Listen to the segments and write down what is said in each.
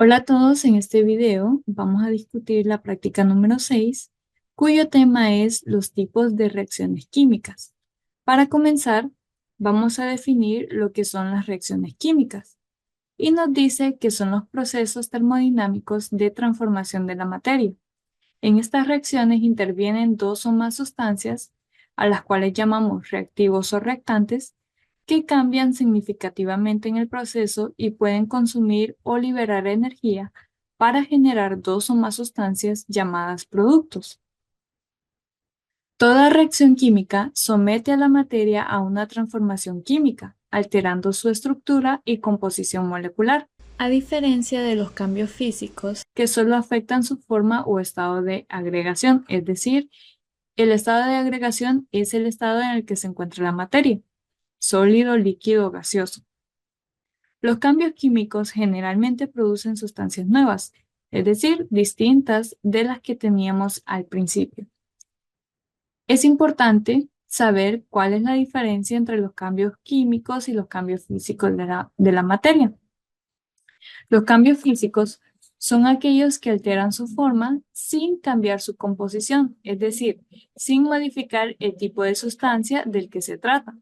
Hola a todos, en este video vamos a discutir la práctica número 6, cuyo tema es los tipos de reacciones químicas. Para comenzar, vamos a definir lo que son las reacciones químicas y nos dice que son los procesos termodinámicos de transformación de la materia. En estas reacciones intervienen dos o más sustancias, a las cuales llamamos reactivos o reactantes, que cambian significativamente en el proceso y pueden consumir o liberar energía para generar dos o más sustancias llamadas productos. Toda reacción química somete a la materia a una transformación química, alterando su estructura y composición molecular, a diferencia de los cambios físicos que solo afectan su forma o estado de agregación, es decir, el estado de agregación es el estado en el que se encuentra la materia, sólido, líquido o gaseoso. Los cambios químicos generalmente producen sustancias nuevas, es decir, distintas de las que teníamos al principio. Es importante saber cuál es la diferencia entre los cambios químicos y los cambios físicos de la materia. Los cambios físicos son aquellos que alteran su forma sin cambiar su composición, es decir, sin modificar el tipo de sustancia del que se trata.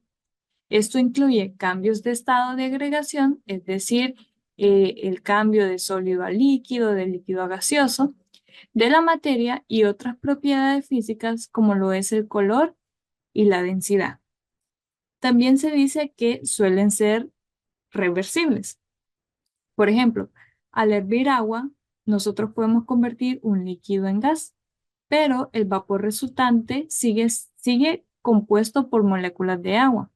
Esto incluye cambios de estado de agregación, es decir, el cambio de sólido a líquido, de líquido a gaseoso, de la materia y otras propiedades físicas como lo es el color y la densidad. También se dice que suelen ser reversibles. Por ejemplo, al hervir agua, nosotros podemos convertir un líquido en gas, pero el vapor resultante sigue compuesto por moléculas de agua.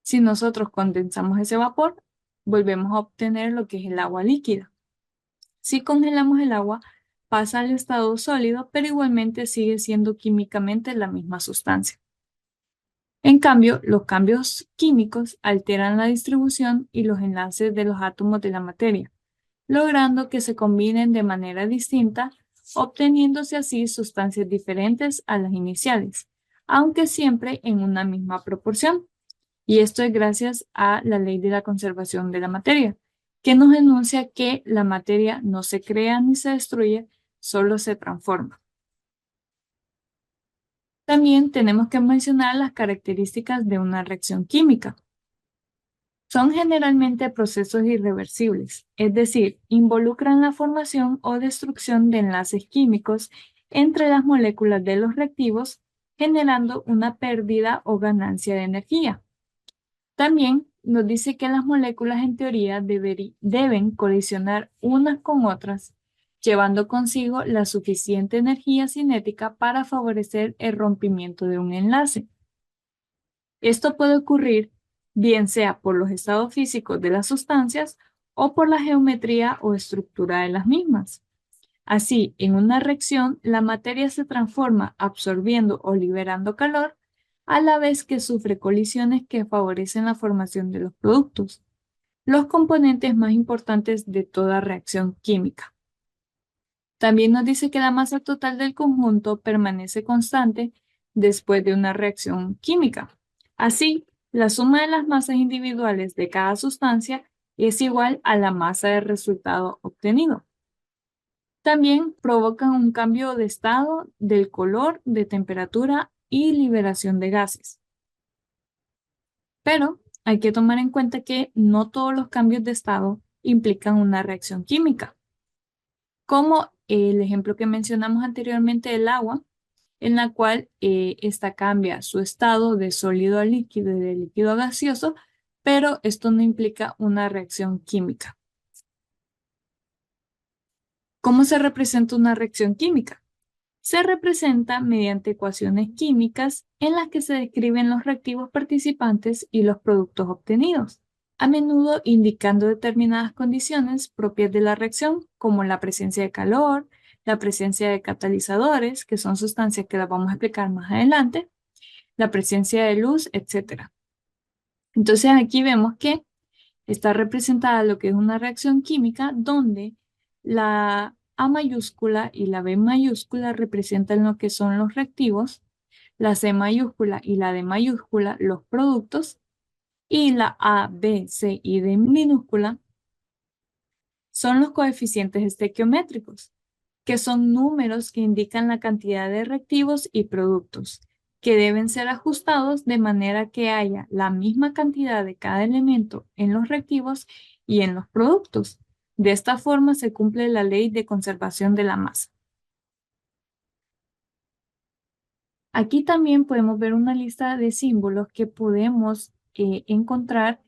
Si nosotros condensamos ese vapor, volvemos a obtener lo que es el agua líquida. Si congelamos el agua, pasa al estado sólido, pero igualmente sigue siendo químicamente la misma sustancia. En cambio, los cambios químicos alteran la distribución y los enlaces de los átomos de la materia, logrando que se combinen de manera distinta, obteniéndose así sustancias diferentes a las iniciales, aunque siempre en una misma proporción. Y esto es gracias a la ley de la conservación de la materia, que nos enuncia que la materia no se crea ni se destruye, solo se transforma. También tenemos que mencionar las características de una reacción química. Son generalmente procesos irreversibles, es decir, involucran la formación o destrucción de enlaces químicos entre las moléculas de los reactivos, generando una pérdida o ganancia de energía. También nos dice que las moléculas en teoría deben colisionar unas con otras, llevando consigo la suficiente energía cinética para favorecer el rompimiento de un enlace. Esto puede ocurrir bien sea por los estados físicos de las sustancias o por la geometría o estructura de las mismas. Así, en una reacción, la materia se transforma absorbiendo o liberando calor, a la vez que sufre colisiones que favorecen la formación de los productos, los componentes más importantes de toda reacción química. También nos dice que la masa total del conjunto permanece constante después de una reacción química. Así, la suma de las masas individuales de cada sustancia es igual a la masa del resultado obtenido. También provocan un cambio de estado, del color, de temperatura y liberación de gases. Pero hay que tomar en cuenta que no todos los cambios de estado implican una reacción química, como el ejemplo que mencionamos anteriormente del agua, en la cual ésta cambia su estado de sólido a líquido y de líquido a gaseoso, pero esto no implica una reacción química. ¿Cómo se representa una reacción química? Se representa mediante ecuaciones químicas en las que se describen los reactivos participantes y los productos obtenidos, a menudo indicando determinadas condiciones propias de la reacción, como la presencia de calor, la presencia de catalizadores, que son sustancias que las vamos a explicar más adelante, la presencia de luz, etc. Entonces aquí vemos que está representada lo que es una reacción química donde la A mayúscula y la B mayúscula representan lo que son los reactivos, la C mayúscula y la D mayúscula los productos y la A, B, C y D minúscula son los coeficientes estequiométricos, que son números que indican la cantidad de reactivos y productos, que deben ser ajustados de manera que haya la misma cantidad de cada elemento en los reactivos y en los productos. De esta forma se cumple la ley de conservación de la masa. Aquí también podemos ver una lista de símbolos que podemos encontrar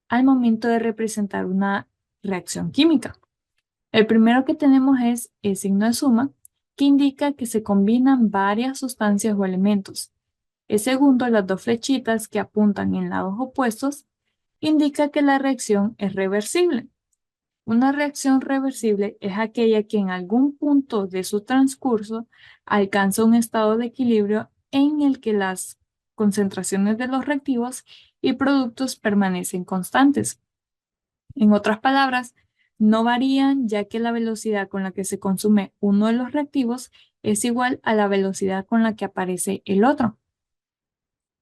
al momento de representar una reacción química. El primero que tenemos es el signo de suma, que indica que se combinan varias sustancias o elementos. El segundo, las dos flechitas que apuntan en lados opuestos, indica que la reacción es reversible. Una reacción reversible es aquella que en algún punto de su transcurso alcanza un estado de equilibrio en el que las concentraciones de los reactivos y productos permanecen constantes. En otras palabras, no varían ya que la velocidad con la que se consume uno de los reactivos es igual a la velocidad con la que aparece el otro.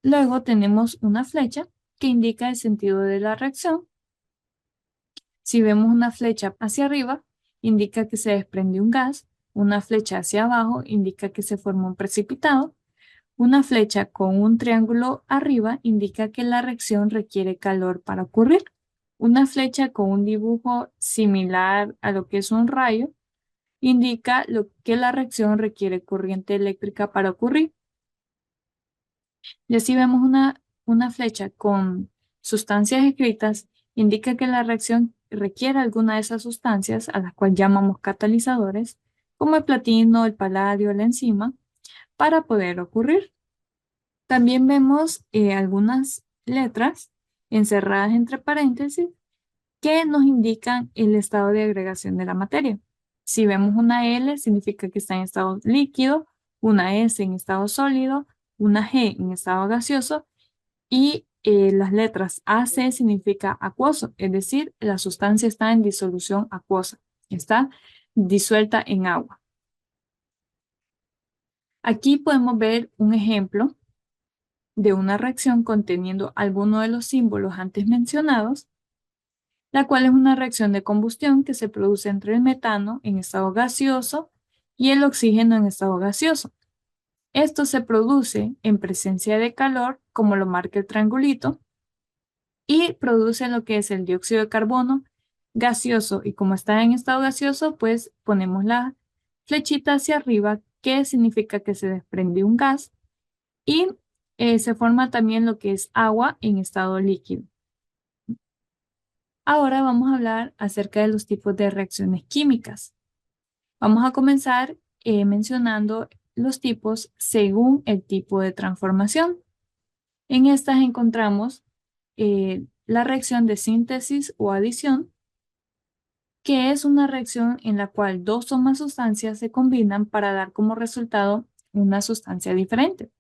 Luego tenemos una flecha que indica el sentido de la reacción. Si vemos una flecha hacia arriba, indica que se desprende un gas. Una flecha hacia abajo indica que se forma un precipitado. Una flecha con un triángulo arriba indica que la reacción requiere calor para ocurrir. Una flecha con un dibujo similar a lo que es un rayo indica que la reacción requiere corriente eléctrica para ocurrir. Y así vemos una flecha con sustancias escritas, indica que la reacción requiere alguna de esas sustancias, a las cuales llamamos catalizadores, como el platino, el paladio, la enzima, para poder ocurrir. También vemos algunas letras encerradas entre paréntesis que nos indican el estado de agregación de la materia. Si vemos una L, significa que está en estado líquido, una S en estado sólido, una G en estado gaseoso y las letras AC significa acuoso, es decir, la sustancia está en disolución acuosa, está disuelta en agua. Aquí podemos ver un ejemplo de una reacción conteniendo alguno de los símbolos antes mencionados, la cual es una reacción de combustión que se produce entre el metano en estado gaseoso y el oxígeno en estado gaseoso. Esto se produce en presencia de calor, como lo marca el triangulito, y produce lo que es el dióxido de carbono gaseoso. Y como está en estado gaseoso, pues ponemos la flechita hacia arriba, que significa que se desprende un gas, y se forma también lo que es agua en estado líquido. Ahora vamos a hablar acerca de los tipos de reacciones químicas. Vamos a comenzar mencionando los tipos según el tipo de transformación. En estas encontramos la reacción de síntesis o adición, que es una reacción en la cual dos o más sustancias se combinan para dar como resultado una sustancia diferente.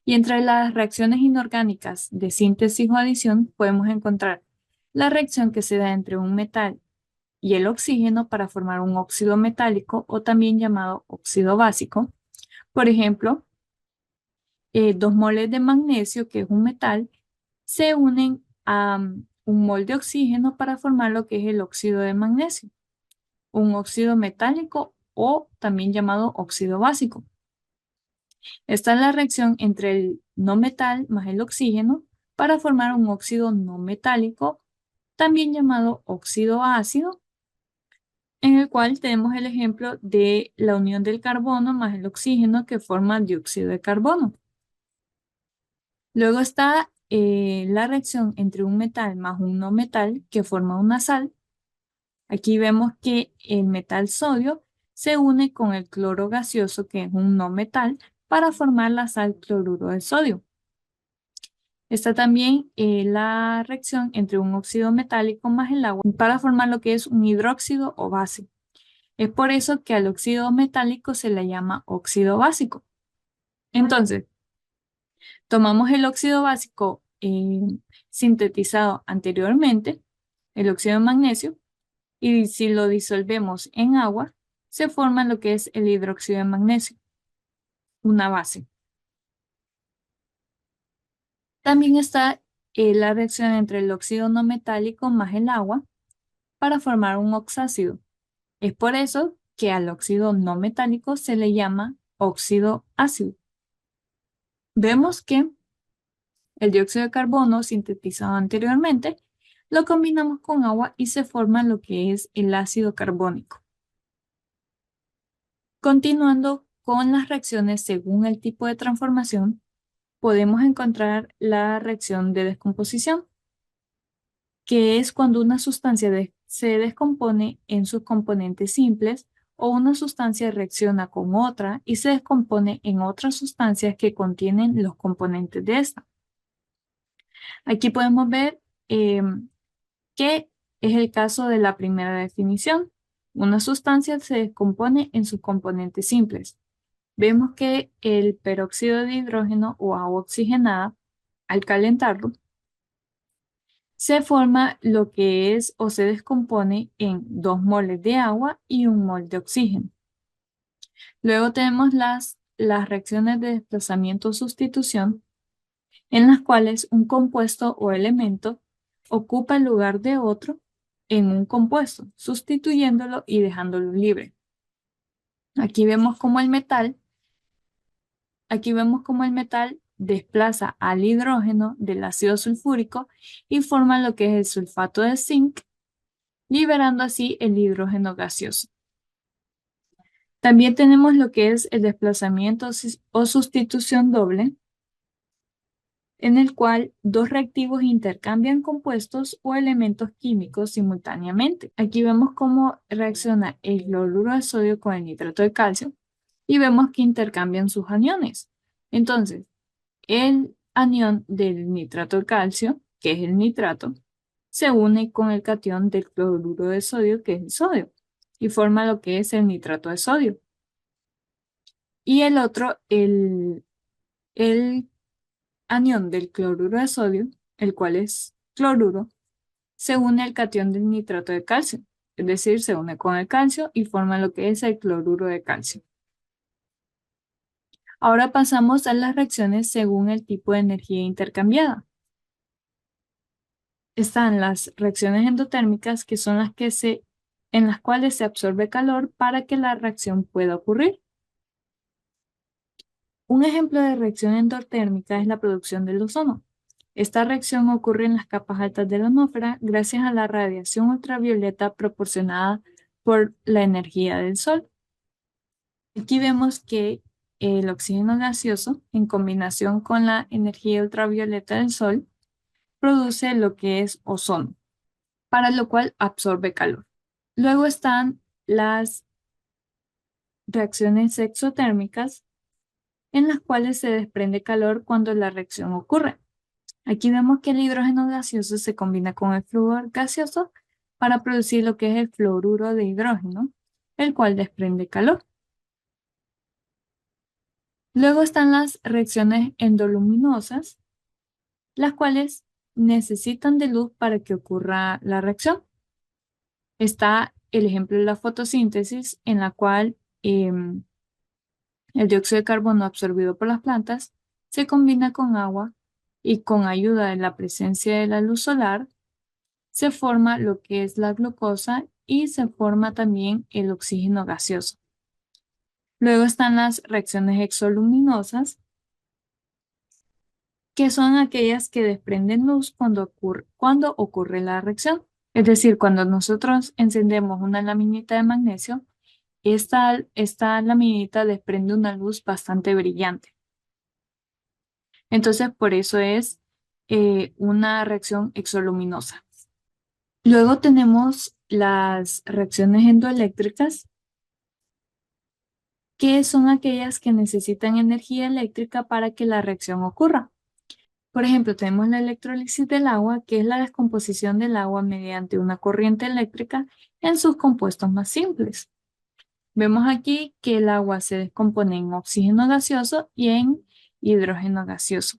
Y entre las reacciones inorgánicas de síntesis o adición podemos encontrar la reacción que se da entre un metal y el oxígeno para formar un óxido metálico o también llamado óxido básico. Por ejemplo, 2 moles de magnesio, que es un metal, se unen a un mol de oxígeno para formar lo que es el óxido de magnesio, un óxido metálico o también llamado óxido básico. Esta es la reacción entre el no metal más el oxígeno para formar un óxido no metálico, también llamado óxido ácido, en el cual tenemos el ejemplo de la unión del carbono más el oxígeno que forma dióxido de carbono. Luego está la reacción entre un metal más un no metal que forma una sal. Aquí vemos que el metal sodio se une con el cloro gaseoso, que es un no metal, para formar la sal cloruro de sodio. Está también la reacción entre un óxido metálico más el agua para formar lo que es un hidróxido o base. Es por eso que al óxido metálico se le llama óxido básico. Entonces, tomamos el óxido básico sintetizado anteriormente, el óxido de magnesio, y si lo disolvemos en agua, se forma lo que es el hidróxido de magnesio, una base. También está la reacción entre el óxido no metálico más el agua, para formar un oxácido. Es por eso que al óxido no metálico se le llama óxido ácido. Vemos que el dióxido de carbono sintetizado anteriormente lo combinamos con agua y se forma lo que es el ácido carbónico. Continuando con las reacciones según el tipo de transformación, podemos encontrar la reacción de descomposición, que es cuando una sustancia se descompone en sus componentes simples o una sustancia reacciona con otra y se descompone en otras sustancias que contienen los componentes de esta. Aquí podemos ver que es el caso de la primera definición. Una sustancia se descompone en sus componentes simples. Vemos que el peróxido de hidrógeno o agua oxigenada, al calentarlo, se forma lo que es o se descompone en 2 moles de agua y 1 mol de oxígeno. Luego tenemos las reacciones de desplazamiento o sustitución, en las cuales un compuesto o elemento ocupa el lugar de otro en un compuesto, sustituyéndolo y dejándolo libre. Aquí vemos cómo el metal desplaza al hidrógeno del ácido sulfúrico y forma lo que es el sulfato de zinc, liberando así el hidrógeno gaseoso. También tenemos lo que es el desplazamiento o sustitución doble, en el cual dos reactivos intercambian compuestos o elementos químicos simultáneamente. Aquí vemos cómo reacciona el cloruro de sodio con el nitrato de calcio y vemos que intercambian sus aniones. Entonces, el anión del nitrato de calcio, que es el nitrato, se une con el catión del cloruro de sodio, que es el sodio, y forma lo que es el nitrato de sodio. Y el otro, el anión del cloruro de sodio, el cual es cloruro, se une al catión del nitrato de calcio, es decir, se une con el calcio y forma lo que es el cloruro de calcio. Ahora pasamos a las reacciones según el tipo de energía intercambiada. Están las reacciones endotérmicas, que son en las cuales se absorbe calor para que la reacción pueda ocurrir. Un ejemplo de reacción endotérmica es la producción del ozono. Esta reacción ocurre en las capas altas de la atmósfera gracias a la radiación ultravioleta proporcionada por la energía del Sol. Aquí vemos que el oxígeno gaseoso, en combinación con la energía ultravioleta del Sol, produce lo que es ozono, para lo cual absorbe calor. Luego están las reacciones exotérmicas, en las cuales se desprende calor cuando la reacción ocurre. Aquí vemos que el hidrógeno gaseoso se combina con el flúor gaseoso para producir lo que es el fluoruro de hidrógeno, el cual desprende calor. Luego están las reacciones endoluminosas, las cuales necesitan de luz para que ocurra la reacción. Está el ejemplo de la fotosíntesis, en la cual el dióxido de carbono absorbido por las plantas se combina con agua y con ayuda de la presencia de la luz solar se forma lo que es la glucosa y se forma también el oxígeno gaseoso. Luego están las reacciones exoluminosas, que son aquellas que desprenden luz cuando ocurre la reacción. Es decir, cuando nosotros encendemos una laminita de magnesio, esta laminita desprende una luz bastante brillante. Entonces, por eso es una reacción exoluminosa. Luego tenemos las reacciones endoeléctricas, que son aquellas que necesitan energía eléctrica para que la reacción ocurra. Por ejemplo, tenemos la electrólisis del agua, que es la descomposición del agua mediante una corriente eléctrica en sus compuestos más simples. Vemos aquí que el agua se descompone en oxígeno gaseoso y en hidrógeno gaseoso.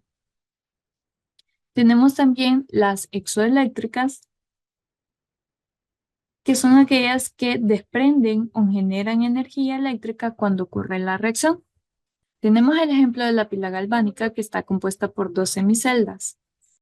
Tenemos también las exoeléctricas, que son aquellas que desprenden o generan energía eléctrica cuando ocurre la reacción. Tenemos el ejemplo de la pila galvánica, que está compuesta por dos semiceldas.